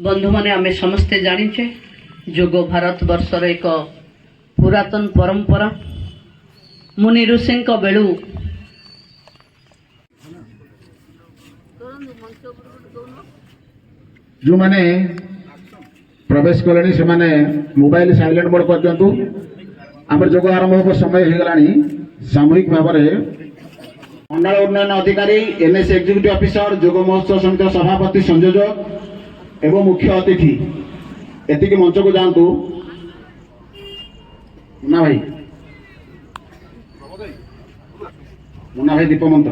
बंधु माने आमे समस्ते जानिचे जोग भारत वर्षर एक पुरातन परंपरा मुनि ऋषि बेलू जो माने प्रवेश कले से माने मोबाइल साइलेंट मोड कर दिंतु आम जोग आरंभ हो समय हो गलानी सामूहिक भाव में मंडल उन्नयन अधिकारी एनएस एक्जिक्यूटिव ऑफिसर जोग महोत्सव समिति सभापति संयोजक एवं मुख्य अतिथि एतिक मंच को जातु मुन्ना भाई दीप मंत्र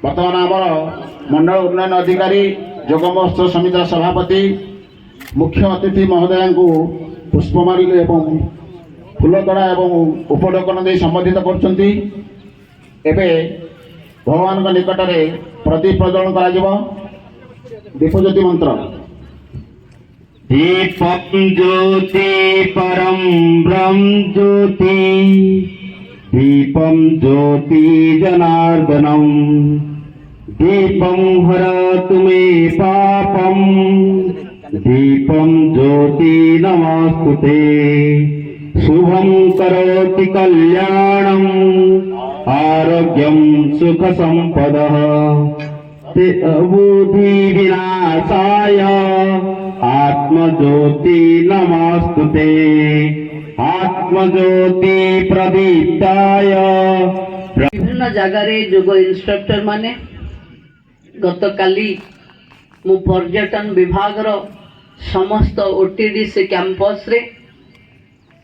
बर्तमान आमर मंडल उन्नयन अधिकारी जोग महोत्सव समिति सभापति मुख्य अतिथि महोदय को पुष्पमाली एवं फूलतड़ा एवं उपढौकन दे संबोधित करछंती। एबे भगवान का निकट में प्रदीप प्रज्वलन करा दीपज्योति मंत्र दीपं ज्योति परम ब्रह्म ज्योति दीपं ज्योति जनार्दनम दीपं हरतु मे पापम दीपं ज्योति नमस्तुते शुभं करोति कल्याणं आरोग्यं सुख संपदः बुद्धि विनाशाय आत्मज्योति नमस्तुते आत्मज्योति प्रदीप्ताय। विभिन्न जगार जोग इंस्ट्रक्टर माने गत काली मु पर्यटन विभाग रो समस्त ओटीडीसी कैंपस रे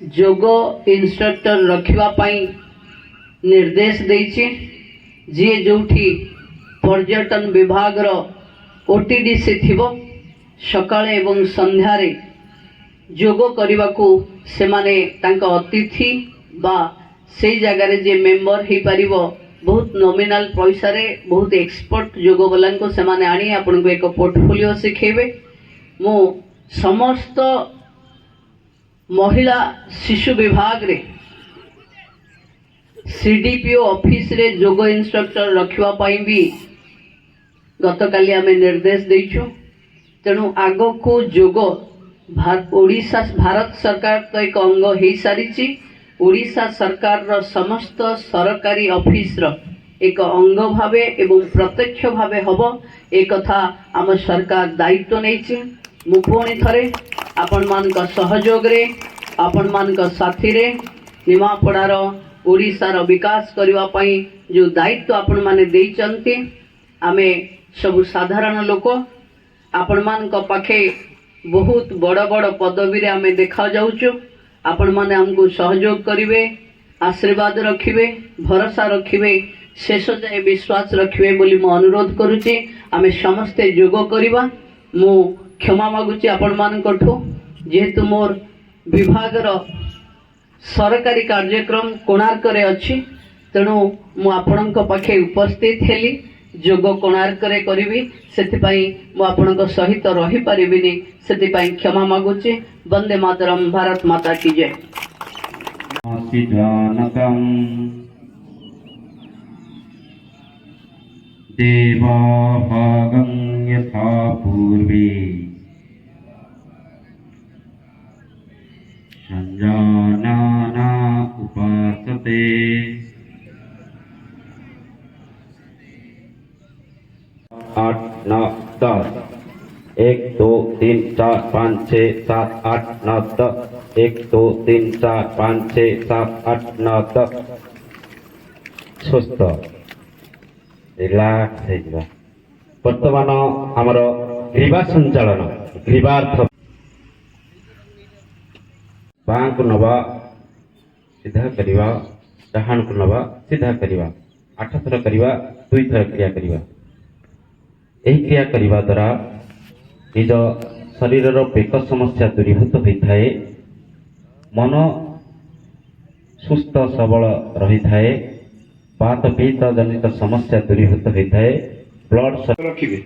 जोग इंस्ट्रक्टर रखिबा पाई निर्देश देइछि। जे जोठी पर्यटन विभाग रो ओटीडीसी थिबो सकाळे एवं संध्यारे जोग करबाकू से माने तांका अतिथि बा से जगार जे मेंबर ही पारिबो बहुत नॉमिनल पैसा रे बहुत एक्सपर्ट जोग वाला को से माने आनी आपन को एक पोर्टफोलियो सिखेबे। मु समस्त महिला शिशु विभाग रे सीडीपीओ ऑफिस रे जोग इंस्ट्रक्टर रखिबा पाई भी गतकाली आमे निर्देश देइछु। तेणु आगो को जोग ओडिशा भारत सरकार तो एक अंग हो सारी ओडिशा सरकार रो समस्त सरकारी ऑफिस रो एक अंग भावे एवं प्रत्यक्ष भावे हबो एक कथा आम सरकार दायित्व नहीं। मु पुणी थरे आपण मान का सहयोग रे आपण मान का साथी रे निमापड़ार ओडिशार विकास करबा पई जो दायित्व आपण माने देइचंती आमे सब साधारण लोक आपण मान का पाखे बहुत बड़ बड़ पदवी रे आमे देखा जाउछु। आपण माने हमको सहयोग करिवे आशीर्वाद रखिवे भरोसा रखिवे शेष जाए विश्वास रखिवे बोली मु अनुरोध करूची। आमे समस्ते जोग करिवा। मु क्षमा मागुची आपण मानकठो जेहेतु मोर विभाग रो सरकारी कार्यक्रम कोणार्क रे अछि तेणु मु आपणक पाखे उपस्थित हेली जोग कोणार्क रे करिवि सेति पई मु आपणक सहित रहि परिबिनी सेति पई क्षमा मागुची। वंदे मातरम भारत माता की जय। जानकं देवा भागं यथा पूर्वे संजानाना उपासते आठ नौ दस 1 2 3 4 5 6 7 8 9 10 1 2 3 4 5 6 7 8 9 10 सुस्थ रिलैक्स है जिबा। वर्तमान हमर ग्रीवा संचालन ग्रीवार्थ बां को नवा सीधा करिवा डहान को नवा सीधा करिवा 8 थर करिवा 2 थर क्रिया करिवा। एही क्रिया करिवा द्वारा निज शरीर पेक समस्या दूरीभूत होता है मन सुस्थ सबल रही है बात पीत जनित समस्या दूरीभूत होता है ब्लड रखिए